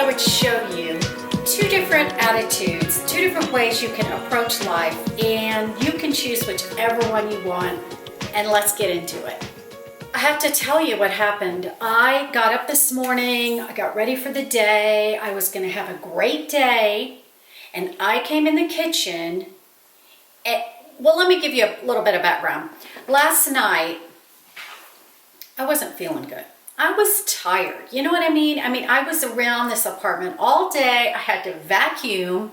would show you two different attitudes, two different ways you can approach life, and you can choose whichever one you want, and let's get into it. I have to tell you what happened. I got up this morning, I got ready for the day, I was gonna have a great day, and I came in the kitchen. Well, let me give you a little bit of background. Last night, I wasn't feeling good. I was tired, you know what I mean? I was around this apartment all day. I had to vacuum,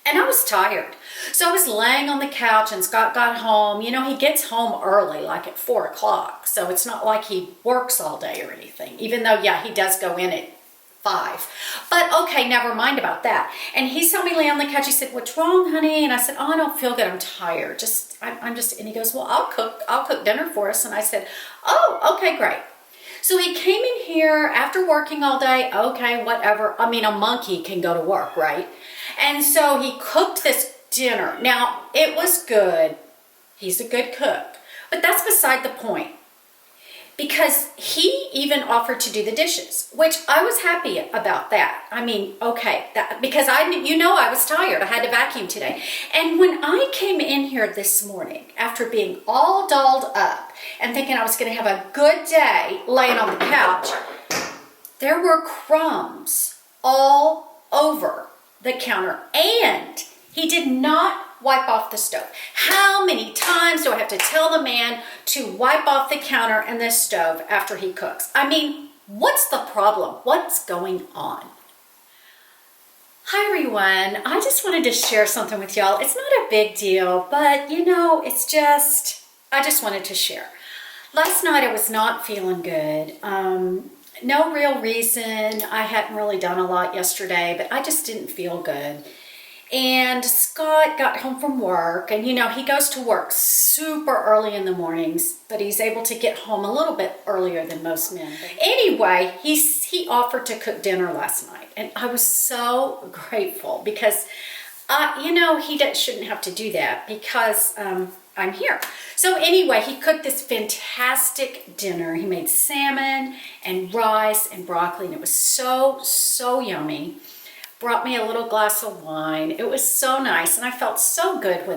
and I was tired. So I was laying on the couch, and Scott got home. You know, he gets home early, like at 4 o'clock. So it's not like he works all day or anything, even though, yeah, he does go in at 5. But okay, never mind about that. And he saw me lay on the couch. He said, "What's wrong, honey?" And I said, "Oh, I don't feel good. I'm tired. And he goes, "Well, I'll cook dinner for us." And I said, "Oh, okay, great." So he came in here after working all day. Okay, whatever. A monkey can go to work, right? And so he cooked this dinner. Now, it was good. He's a good cook. But that's beside the point. Because he even offered to do the dishes, which I was happy about that. Because I was tired. I had to vacuum today. And when I came in here this morning, after being all dolled up and thinking I was going to have a good day laying on the couch, there were crumbs all over the counter, and he did not wipe off the stove. How many times do I have to tell the man to wipe off the counter and the stove after he cooks? What's the problem? What's going on? Hi everyone, I just wanted to share something with y'all. It's not a big deal, but I just wanted to share. Last night I was not feeling good. No real reason. I hadn't really done a lot yesterday, but I just didn't feel good. And Scott got home from work, and he goes to work super early in the mornings, but he's able to get home a little bit earlier than most men. Anyway, he offered to cook dinner last night, and I was so grateful because, he shouldn't have to do that because I'm here. So anyway, he cooked this fantastic dinner. He made salmon and rice and broccoli, and it was so, so yummy. Brought me a little glass of wine. It was so nice, and I felt so good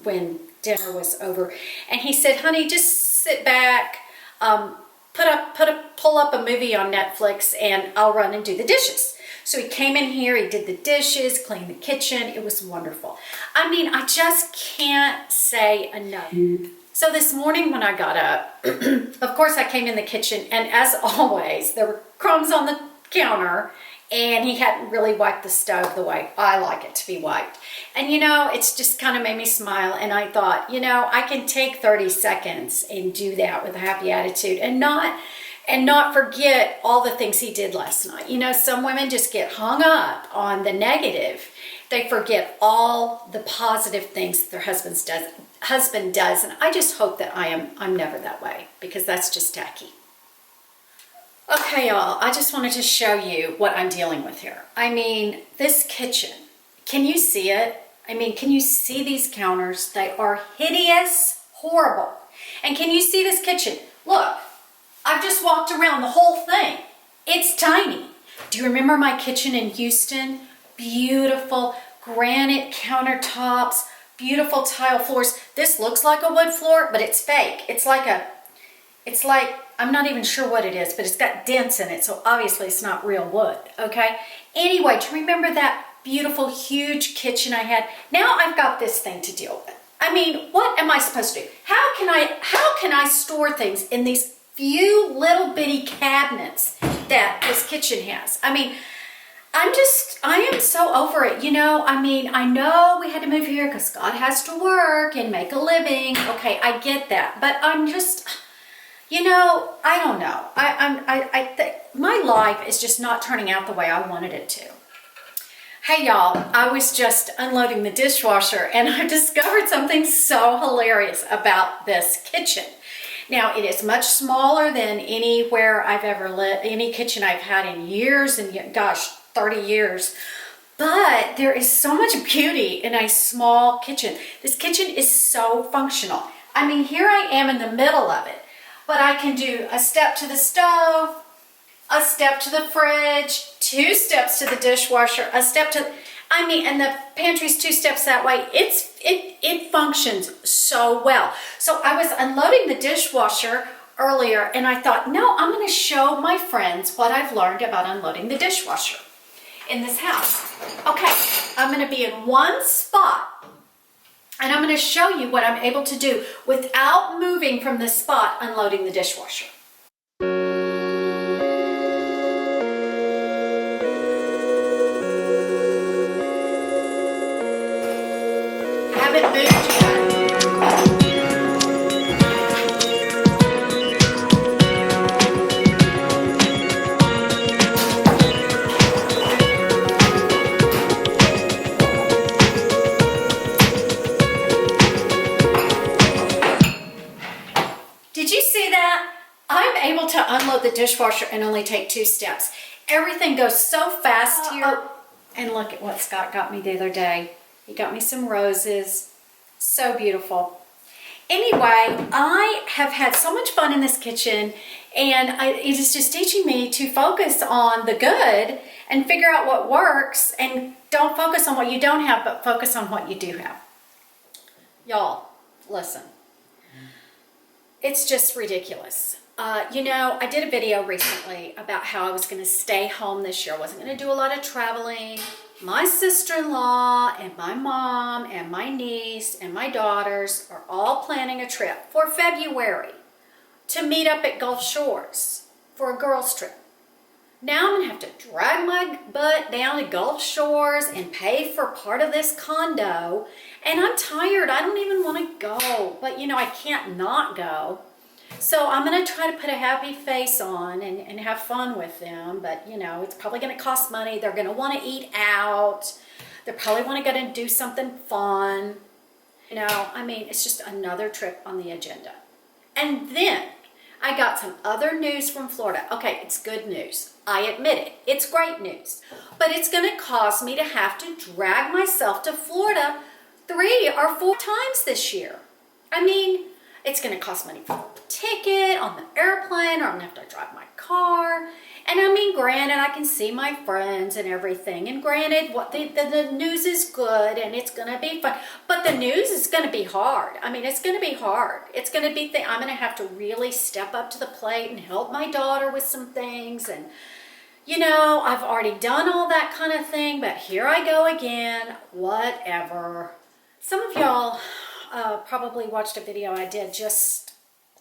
when dinner was over. And he said, "Honey, just sit back, pull up a movie on Netflix, and I'll run and do the dishes." So he came in here, he did the dishes, cleaned the kitchen. It was wonderful. I just can't say enough. So this morning when I got up, of course I came in the kitchen, and as always, there were crumbs on the counter, and he hadn't really wiped the stove the way I like it to be wiped. And it's just kind of made me smile, and I thought, I can take 30 seconds and do that with a happy attitude and not forget all the things he did last night. Some women just get hung up on the negative. They forget all the positive things that their husband does, and I just hope that I'm never that way, because that's just tacky. Okay, y'all, I just wanted to show you what I'm dealing with here. This kitchen, can you see it? Can you see these counters? They are hideous, horrible. And can you see this kitchen? Look, I've just walked around the whole thing. It's tiny. Do you remember my kitchen in Houston? Beautiful granite countertops, beautiful tile floors. This looks like a wood floor, but it's fake. It's like, I'm not even sure what it is, but it's got dents in it, so obviously it's not real wood, okay? Anyway, do you remember that beautiful, huge kitchen I had? Now I've got this thing to deal with. What am I supposed to do? How can I store things in these few little bitty cabinets that this kitchen has? I am so over it, I know we had to move here because Scott has to work and make a living. Okay, I get that, but I'm just... I don't know. I think my life is just not turning out the way I wanted it to. Hey y'all, I was just unloading the dishwasher, and I discovered something so hilarious about this kitchen. Now, it is much smaller than anywhere I've ever lived, any kitchen I've had in years, and gosh, 30 years. But there is so much beauty in a small kitchen. This kitchen is so functional. Here I am in the middle of it. But I can do a step to the stove, a step to the fridge, 2 steps to the dishwasher, a step to, I mean, and the pantry's 2 steps that way. It functions so well. So I was unloading the dishwasher earlier and I thought, no, I'm going to show my friends what I've learned about unloading the dishwasher in this house. Okay, I'm going to be in one spot and I'm going to show you what I'm able to do without moving from the spot unloading the dishwasher. I haven't moved yet. Did you see that? I'm able to unload the dishwasher and only take 2 steps. Everything goes so fast here. Oh, and look at what Scott got me the other day. He got me some roses. So beautiful. Anyway, I have had so much fun in this kitchen, and it is just teaching me to focus on the good and figure out what works, and don't focus on what you don't have, but focus on what you do have. Y'all, listen. It's just ridiculous. You know, I did a video recently about how I was going to stay home this year. I wasn't going to do a lot of traveling. My sister-in-law and my mom and my niece and my daughters are all planning a trip for February to meet up at Gulf Shores for a girls' trip. Now I'm going to have to drag my butt down to Gulf Shores and pay for part of this condo. And I'm tired. I don't even want to go. But, you know, I can't not go. So I'm going to try to put a happy face on and have fun with them. But, you know, it's probably going to cost money. They're going to want to eat out. They probably want to go and do something fun. You know, I mean, it's just another trip on the agenda. And then I got some other news from Florida. Okay, it's good news. I admit it. It's great news. But it's going to cause me to have to drag myself to Florida 3 or 4 times this year. I mean, it's going to cost money for the ticket on the airplane, or I'm going to have to drive my car. And I mean, granted, I can see my friends and everything. And granted, what the news is good and it's going to be fun. But the news is going to be hard. I mean, it's going to be hard. It's going to be, I'm going to have to really step up to the plate and help my daughter with some things. And, you know, I've already done all that kind of thing, but here I go again, whatever. Some of y'all probably watched a video I did just,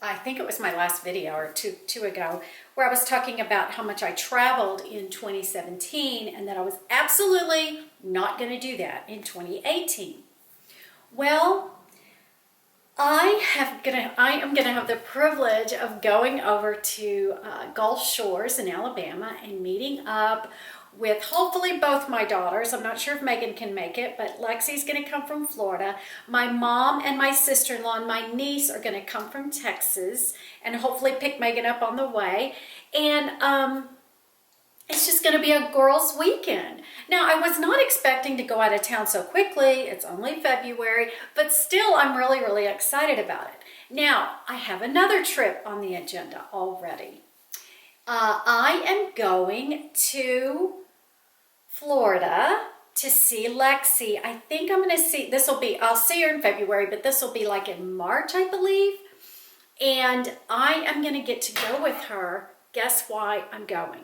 I think it was my last video or two ago, where I was talking about how much I traveled in 2017 and that I was absolutely not going to do that in 2018. Well, I am gonna have the privilege of going over to Gulf Shores in Alabama and meeting up with hopefully both my daughters. I'm not sure if Megan can make it, but Lexi's gonna come from Florida. My mom and my sister-in-law and my niece are gonna come from Texas and hopefully pick Megan up on the way. And it's just gonna be a girls' weekend. Now, I was not expecting to go out of town so quickly. It's only February, but still I'm really, really excited about it. Now, I have another trip on the agenda already. I am going to Florida to see Lexi. I think I'm going to see, I'll see her in February, but this will be like in March, I believe. And I am going to get to go with her. Guess why I'm going?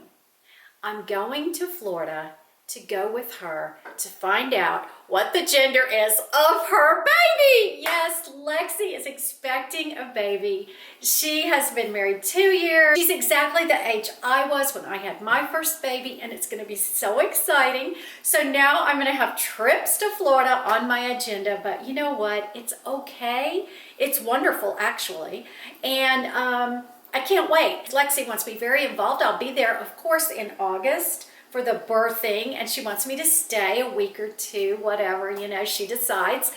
I'm going to Florida to go with her to find out what the gender is of her baby. Yes, Lexi is expecting a baby. She has been married 2 years. She's exactly the age I was when I had my first baby, and it's going to be so exciting. So now I'm going to have trips to Florida on my agenda, but you know what? It's okay. It's wonderful, actually. And I can't wait. Lexi wants me very involved. I'll be there, of course, in August for the birthing, and she wants me to stay a week or 2, whatever, you know, she decides.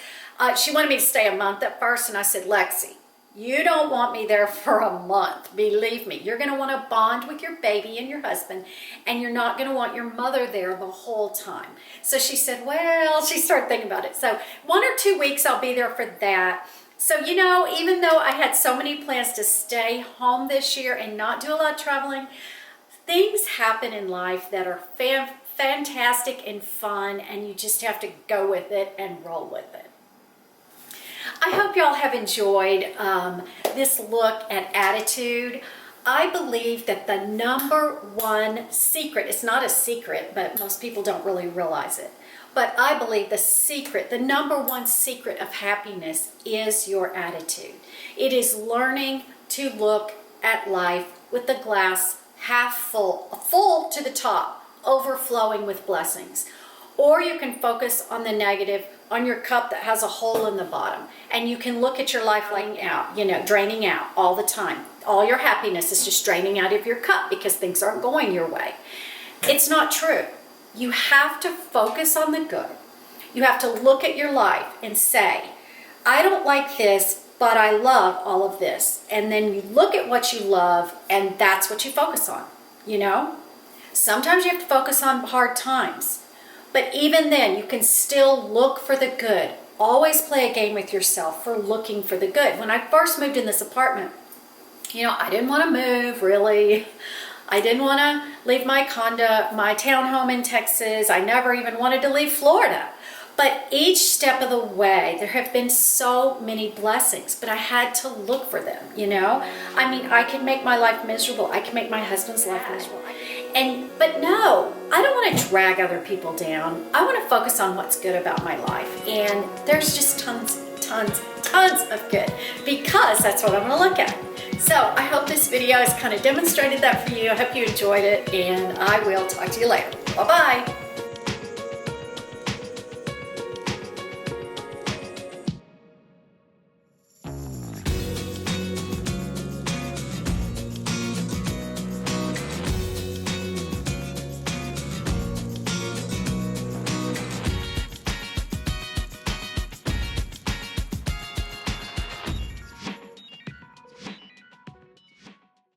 She wanted me to stay a month at first, and I said, Lexi, you don't want me there for a month. Believe me, you're going to want to bond with your baby and your husband, and you're not going to want your mother there the whole time. So she said, well, she started thinking about it. So 1 or 2 weeks I'll be there for that. So, you know, even though I had so many plans to stay home this year and not do a lot of traveling, things happen in life that are fantastic and fun, and you just have to go with it and roll with it. I hope y'all have enjoyed this look at attitude. I believe that the number one secret, it's not a secret, but most people don't really realize it, but I believe the number one secret of happiness is your attitude. It is learning to look at life with the glass half full to the top, overflowing with blessings. Or you can focus on the negative, on your cup that has a hole in the bottom, and you can look at your life like out, draining out all the time. All your happiness is just draining out of your cup because things aren't going your way. It's not true. You have to focus on the good. You have to look at your life and say, I don't like this, but I love all of this. And then you look at what you love, and that's what you focus on, Sometimes you have to focus on hard times. But even then, you can still look for the good. Always play a game with yourself for looking for the good. When I first moved in this apartment, I didn't want to move, really. I didn't want to leave my townhome in Texas. I never even wanted to leave Florida. But each step of the way, there have been so many blessings, but I had to look for them, I can make my life miserable. I can make my husband's life miserable. But no, I don't want to drag other people down. I want to focus on what's good about my life. And there's just tons of good, because that's what I'm going to look at. So I hope this video has kind of demonstrated that for you. I hope you enjoyed it, and I will talk to you later. Bye-bye.